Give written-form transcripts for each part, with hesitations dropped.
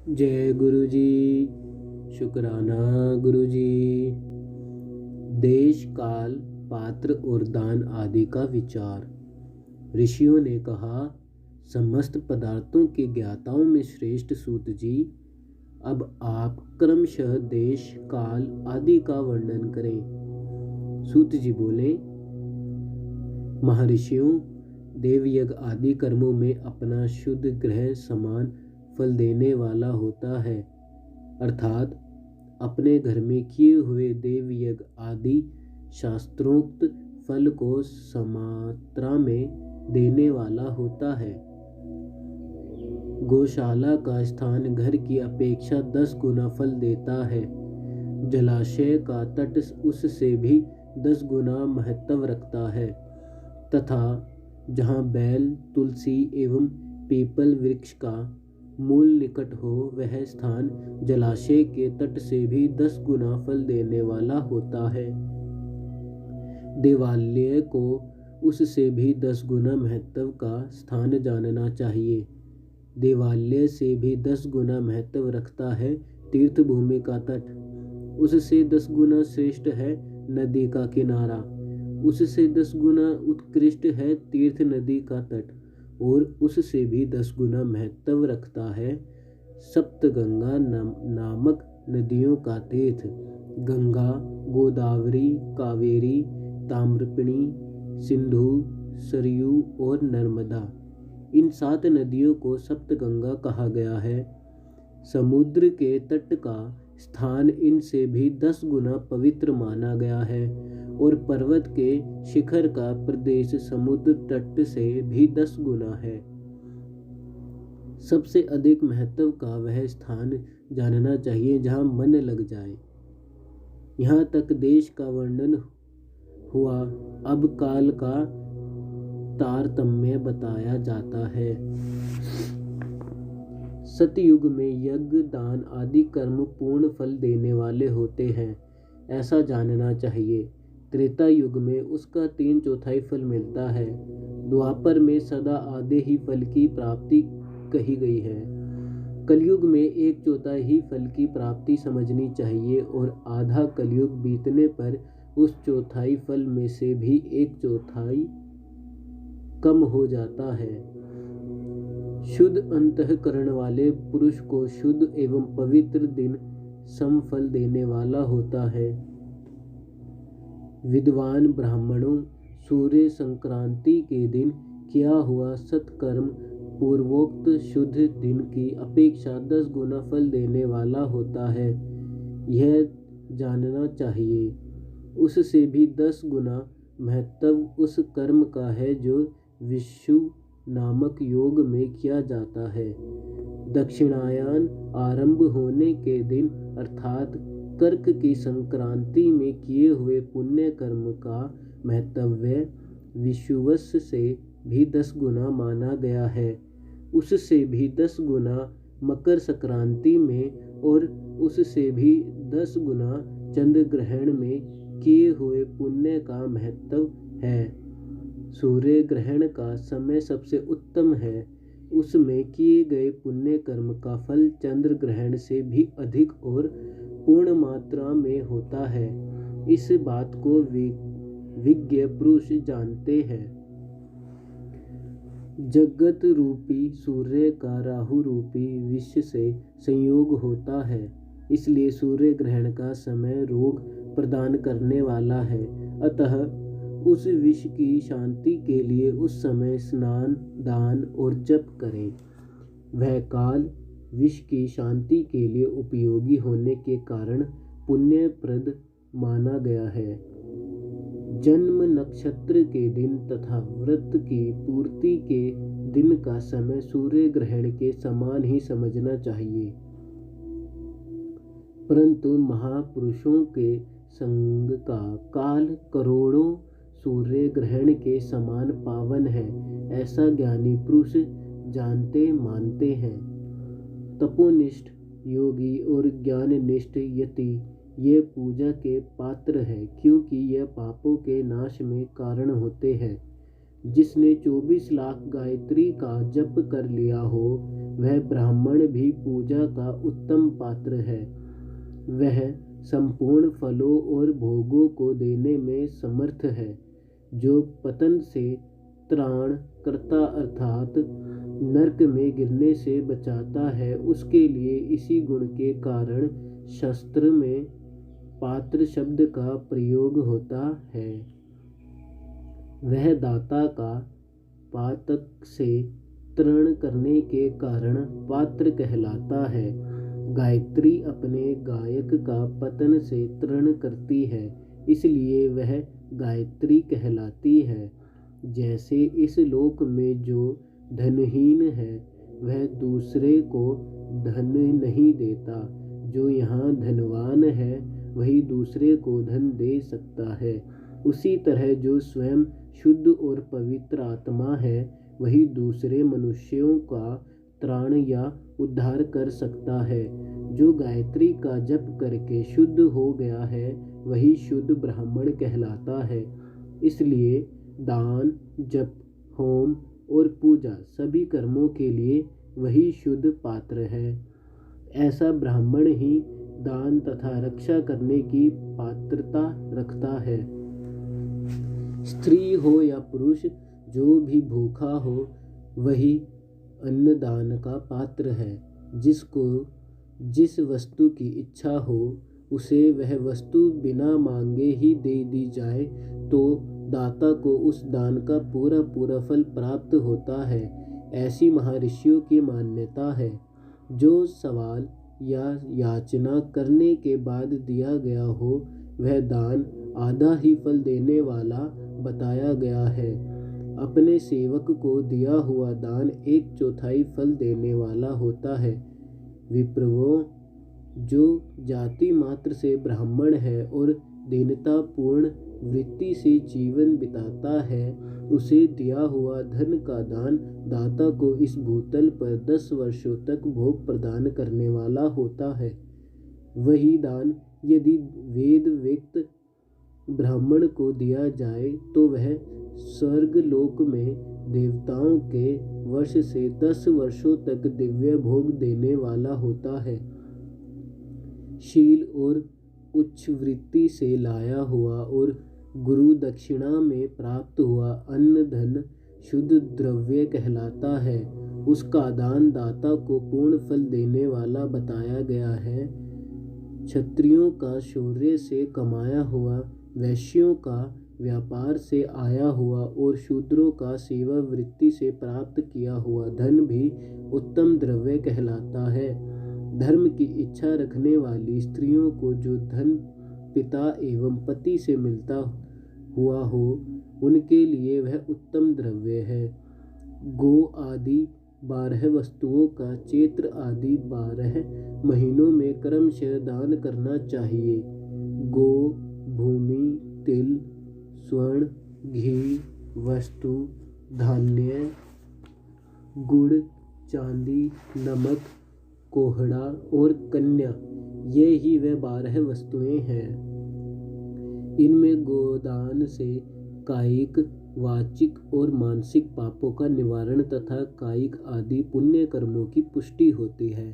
जय गुरु जी। शुक्राना गुरु जी। देश, काल, पात्र और दान आदि का विचार। ऋषियों ने कहा, समस्त पदार्थों के ज्ञाताओं में श्रेष्ठ सूत जी, अब आप क्रमशः देश, काल आदि का वर्णन करें। सूत जी बोले, महर्षियों, देवयज्ञ आदि कर्मों में अपना शुद्ध ग्रह समान फल देने वाला होता है, अर्थात अपने घर में किए हुए देव यज्ञ आदि शास्त्रोक्त फल को समात्रा में देने वाला होता है। गौशाला का स्थान घर की अपेक्षा 10 गुना फल देता है। जलाशय का तट उससे भी 10 गुना महत्व रखता है, तथा जहाँ बैल, तुलसी एवं पीपल वृक्ष का मूल निकट हो, वह स्थान जलाशय के तट से भी 10 गुना फल देने वाला होता है। देवालय को उससे भी 10 गुना महत्व का स्थान जानना चाहिए। देवालय से भी 10 गुना महत्व रखता है तीर्थ भूमि का तट। उससे 10 गुना श्रेष्ठ है नदी का किनारा। उससे 10 गुना उत्कृष्ट है तीर्थ नदी का तट, और उससे भी 10 गुना महत्व रखता है सप्तगंगा नामक नदियों का तीर्थ। गंगा, गोदावरी, कावेरी, ताम्रपणी, सिंधु, सरयू और नर्मदा, इन 7 नदियों को सप्तगंगा कहा गया है। समुद्र के तट का स्थान इनसे भी 10 गुना पवित्र माना गया है, और पर्वत के शिखर का प्रदेश समुद्र तट से भी 10 गुना है। सबसे अधिक महत्व का वह स्थान जानना चाहिए जहाँ मन लग जाए। यहाँ तक देश का वर्णन हुआ, अब काल का तारतम्य बताया जाता है। सतयुग में यज्ञ, दान आदि कर्म पूर्ण फल देने वाले होते हैं, ऐसा जानना चाहिए। त्रेता युग में उसका 3/4 फल मिलता है। द्वापर में सदा आधे ही फल की प्राप्ति कही गई है। कलयुग में 1/4 ही फल की प्राप्ति समझनी चाहिए, और आधा कलयुग बीतने पर उस चौथाई फल में से भी 1/4 कम हो जाता है। शुद्ध अंतःकरण वाले पुरुष को शुद्ध एवं पवित्र दिन समफल देने वाला होता है। विद्वान ब्राह्मणों, सूर्य संक्रांति के दिन किया हुआ सत्कर्म पूर्वोक्त शुद्ध दिन की अपेक्षा 10 गुना फल देने वाला होता है, यह जानना चाहिए। उससे भी 10 गुना महत्व उस कर्म का है जो विषु नामक योग में किया जाता है। दक्षिणायन आरंभ होने के दिन, अर्थात कर्क की संक्रांति में किए हुए पुण्य कर्म का महत्व विषुवस से भी 10 गुना माना गया है। उससे भी 10 गुना मकर संक्रांति में, और उससे भी 10 गुना चंद्र ग्रहण में किए हुए पुण्य का महत्व है। सूर्य ग्रहण का समय सबसे उत्तम है। उसमें किए गए पुण्य कर्म का फल चंद्र ग्रहण से भी अधिक और पूर्ण मात्रा में होता है। इस बात को विज्ञ पुरुष जानते हैं। जगत रूपी सूर्य का राहु रूपी विष से संयोग होता है, इसलिए सूर्य ग्रहण का समय रोग प्रदान करने वाला है। अतः उस विष की शांति के लिए उस समय स्नान, दान और जप करें। वह काल विष की शांति के लिए उपयोगी होने के कारण पुण्यप्रद माना गया है। जन्म नक्षत्र के दिन तथा व्रत की पूर्ति के दिन का समय सूर्य ग्रहण के समान ही समझना चाहिए, परंतु महापुरुषों के संग का काल करोड़ों सूर्य ग्रहण के समान पावन है, ऐसा ज्ञानी पुरुष जानते मानते हैं। तपोनिष्ठ योगी और ज्ञाननिष्ठ यति ये पूजा के पात्र है, क्योंकि यह पापों के नाश में कारण होते हैं। जिसने 24 लाख गायत्री का जप कर लिया हो, वह ब्राह्मण भी पूजा का उत्तम पात्र है। वह संपूर्ण फलों और भोगों को देने में समर्थ है। जो पतन से त्राण करता अर्थात नरक में गिरने से बचाता है, उसके लिए इसी गुण के कारण शास्त्र में पात्र शब्द का प्रयोग होता है। वह दाता का पातक से तरण करने के कारण पात्र कहलाता है। गायत्री अपने गायक का पतन से तरण करती है, इसलिए वह गायत्री कहलाती है। जैसे इस लोक में जो धनहीन है, वह दूसरे को धन नहीं देता, जो यहाँ धनवान है वही दूसरे को धन दे सकता है। उसी तरह जो स्वयं शुद्ध और पवित्र आत्मा है, वही दूसरे मनुष्यों का त्राण या उद्धार कर सकता है। जो गायत्री का जप करके शुद्ध हो गया है, वही शुद्ध ब्राह्मण कहलाता है। इसलिए दान, जप, होम और पूजा सभी कर्मों के लिए वही शुद्ध पात्र है। ऐसा ब्राह्मण ही दान तथा रक्षा करने की पात्रता रखता है। स्त्री हो या पुरुष, जो भी भूखा हो वही अन्नदान का पात्र है। जिसको जिस वस्तु की इच्छा हो, उसे वह वस्तु बिना मांगे ही दे दी जाए तो दाता को उस दान का पूरा पूरा फल प्राप्त होता है। ऐसी महर्षियों की मान्यता है। जो सवाल या याचना करने के बाद दिया गया हो, वह दान आधा ही फल देने वाला बताया गया है। अपने सेवक को दिया हुआ दान 1/4 फल देने वाला होता है। विप्रवों, जो जाति मात्र से ब्राह्मण है और दीनतापूर्ण वृत्ति से जीवन बिताता है, उसे दिया हुआ धन का दान दाता को इस भूतल पर 10 वर्षों तक भोग प्रदान करने वाला होता है। वही दान यदि वेद वेत्त ब्राह्मण को दिया जाए तो वह स्वर्ग लोक में देवताओं के वश से 10 वर्षों तक दिव्य भोग देने वाला होता है। शील और उच्च वृत्ति से लाया हुआ और गुरु दक्षिणा में प्राप्त हुआ अन्न धन शुद्ध द्रव्य कहलाता है। उसका दान दाता को पूर्ण फल देने वाला बताया गया है। क्षत्रियों का शौर्य से कमाया हुआ, वैश्यों का व्यापार से आया हुआ और शूद्रों का सेवा वृत्ति से प्राप्त किया हुआ धन भी उत्तम द्रव्य कहलाता है। धर्म की इच्छा रखने वाली स्त्रियों को जो धन पिता एवं पति से मिलता हुआ हो, उनके लिए वह उत्तम द्रव्य है। गो आदि 12 वस्तुओं का चैत्र आदि 12 महीनों में क्रमशः दान करना चाहिए। गो, भूमि, तिल, स्वर्ण, घी, वस्तु, धान्य, गुड़, चांदी, नमक, कोहड़ा और कन्या, ये ही वे 12 वस्तुएं हैं। इनमें गोदान से कायिक, वाचिक और मानसिक पापों का निवारण तथा कायिक आदि पुण्य कर्मों की पुष्टि होती है।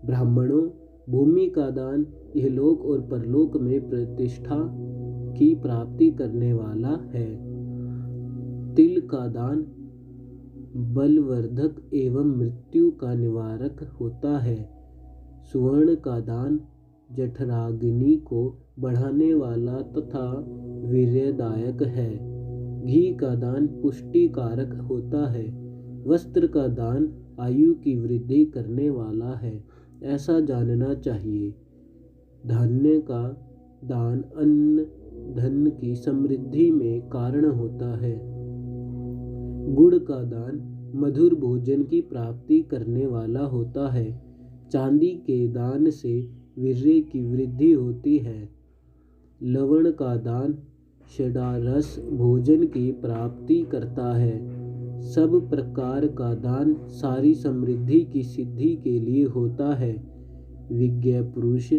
ब्राह्मणों, भूमि का दान इहलोक और परलोक में प्रतिष्ठा की प्राप्ति करने वाला है। तिल का दान बलवर्धक एवं मृत्यु का निवारक होता है। सुवर्ण का दान जठराग्नि को बढ़ाने वाला तथा वीर्यदायक है। घी का दान पुष्टिकारक होता है। वस्त्र का दान आयु की वृद्धि करने वाला है, ऐसा जानना चाहिए। धान्य का दान अन्न धन की समृद्धि में कारण होता है। गुड़ का दान मधुर भोजन की प्राप्ति करने वाला होता है। चांदी के दान से वीर्य की वृद्धि होती है। लवण का दान षडारस भोजन की प्राप्ति करता है। सब प्रकार का दान सारी समृद्धि की सिद्धि के लिए होता है। विज्ञ पुरुष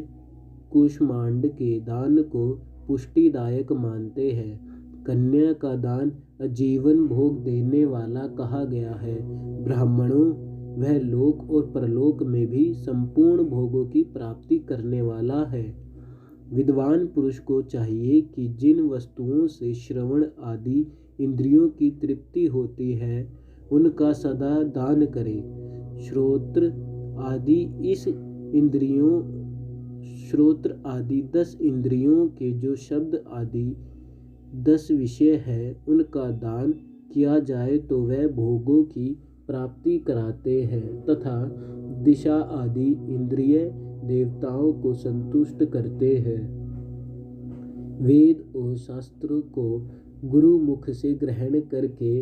कुष्मांड के दान को पुष्टिदायक मानते हैं। कन्या का दान आजीवन भोग देने वाला कहा गया है। ब्राह्मणों, वह लोक और परलोक में भी संपूर्ण भोगों की प्राप्ति करने वाला है। विद्वान पुरुष को चाहिए कि जिन वस्तुओं से श्रवण आदि इंद्रियों की तृप्ति होती है उनका सदा दान करे। श्रोत्र आदि 10 इंद्रियों के जो शब्द आदि 10 विषय है उनका दान किया जाए तो वह भोगों की प्राप्ति कराते हैं तथा दिशा आदि इंद्रिय देवताओं को संतुष्ट करते हैं। वेद और शास्त्रों को गुरु मुख से ग्रहण करके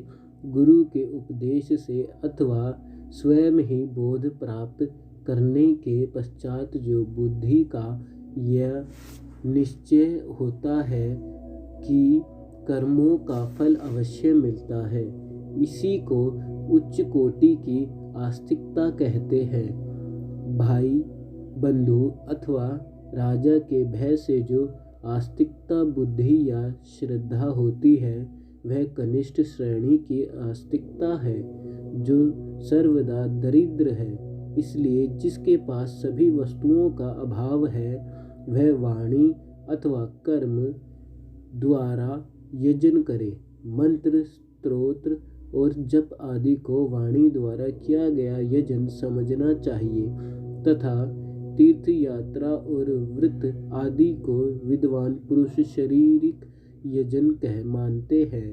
गुरु के उपदेश से अथवा स्वयं ही बोध प्राप्त करने के पश्चात जो बुद्धि का यह निश्चय होता है कि कर्मों का फल अवश्य मिलता है, इसी को उच्च कोटि की आस्तिकता कहते हैं। भाई, बंधु अथवा राजा के भय से जो आस्तिकता बुद्धि या श्रद्धा होती है वह कनिष्ठ श्रेणी की आस्तिकता है जो सर्वदा दरिद्र है। इसलिए जिसके पास सभी वस्तुओं का अभाव है वह वाणी अथवा कर्म द्वारा यजन करे। मंत्र, स्तोत्र और जप आदि को वाणी द्वारा किया गया यजन समझना चाहिए तथा तीर्थ यात्रा और व्रत आदि को विद्वान पुरुष शारीरिक यजन कह मानते हैं।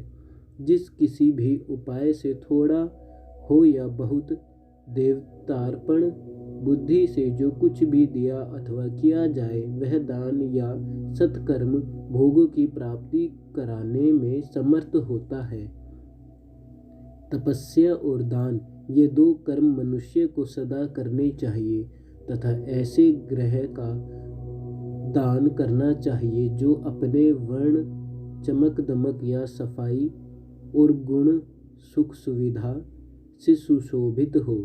जिस किसी भी उपाय से थोड़ा हो या बहुत देवतार्पण बुद्धि से जो कुछ भी दिया अथवा किया जाए वह दान या सत्कर्म भोगों की प्राप्ति कराने में समर्थ होता है। तपस्या और दान ये 2 कर्म मनुष्य को सदा करने चाहिए तथा ऐसे ग्रह का दान करना चाहिए जो अपने वर्ण, चमक दमक या सफाई और गुण, सुख सुविधा से सुशोभित हो।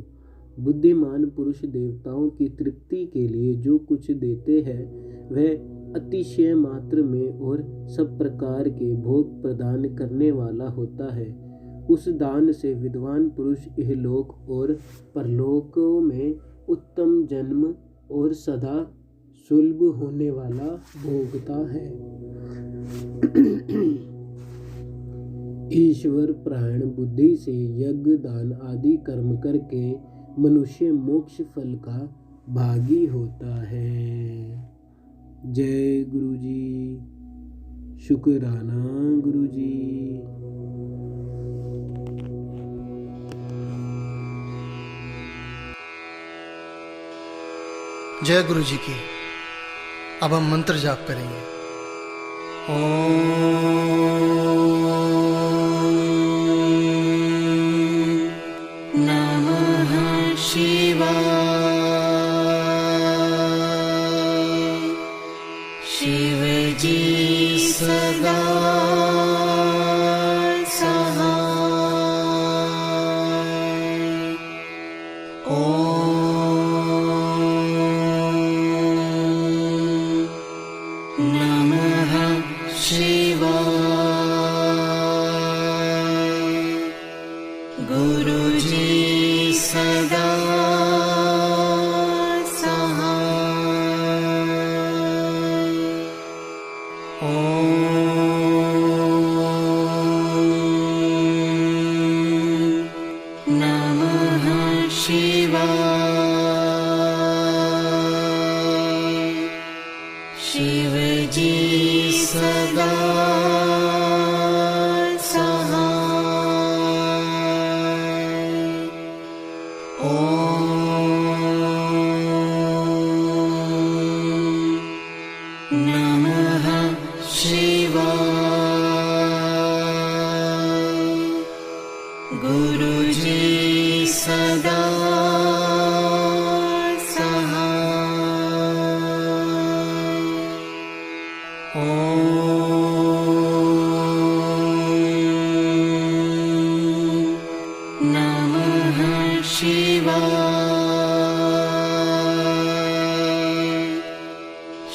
बुद्धिमान पुरुष देवताओं की तृप्ति के लिए जो कुछ देते हैं वह अतिशय मात्र में और सब प्रकार के भोग प्रदान करने वाला होता है। उस दान से विद्वान पुरुष इहलोक और परलोकों में उत्तम जन्म और सदा सुलभ होने वाला भोगता है। ईश्वर प्राण बुद्धि से यज्ञ, दान आदि कर्म करके मनुष्य मोक्ष फल का भागी होता है। जय गुरु जी। शुक्राना गुरु जी। जय गुरु जी की। अब हम मंत्र जाप करेंगे। नमः शिवाय। शिव जी सदा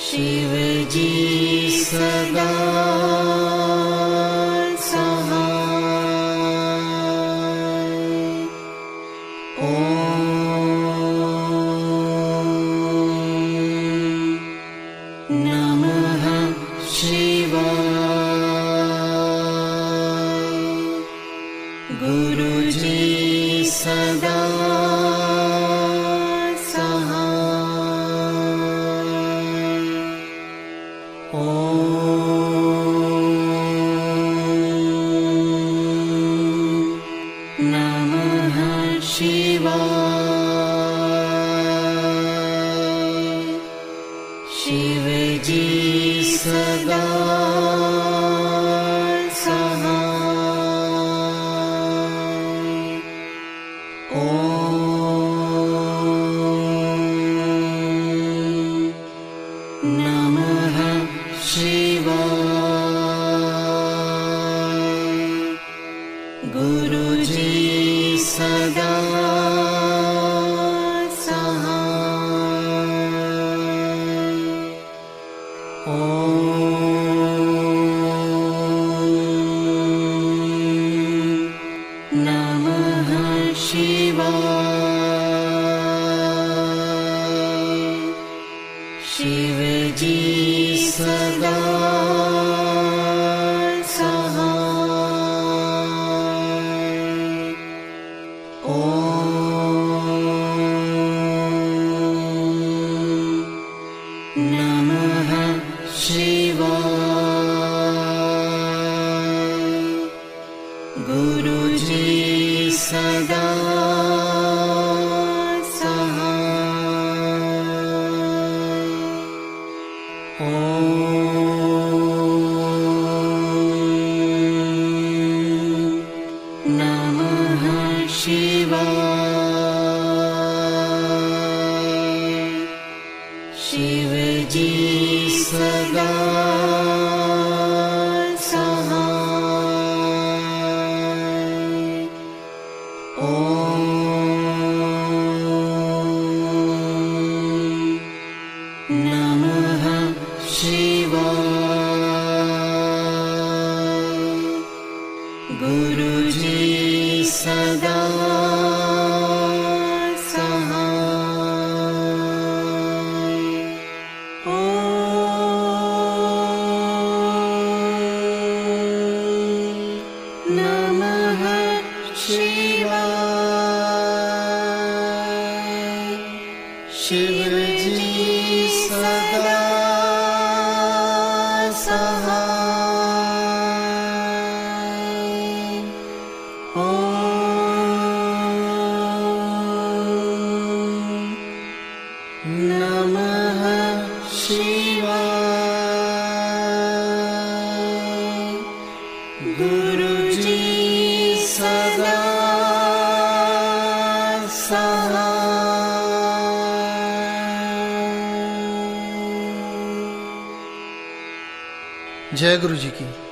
शिव जी सदा सहाय। शिव जी सदा सहाय। ओम नमः शिवाय। गुरु जी सदा शिव जी सदा सहाय। ओम नमः शिवाय। गुरु जी सदा शिव जी सदा सहाय। ओम नमः शिवाय। गुरु जी सदा शिव जी सदा सहाय। ओम नमः शिवाय। गुरु जी सदा जय गुरु जी की।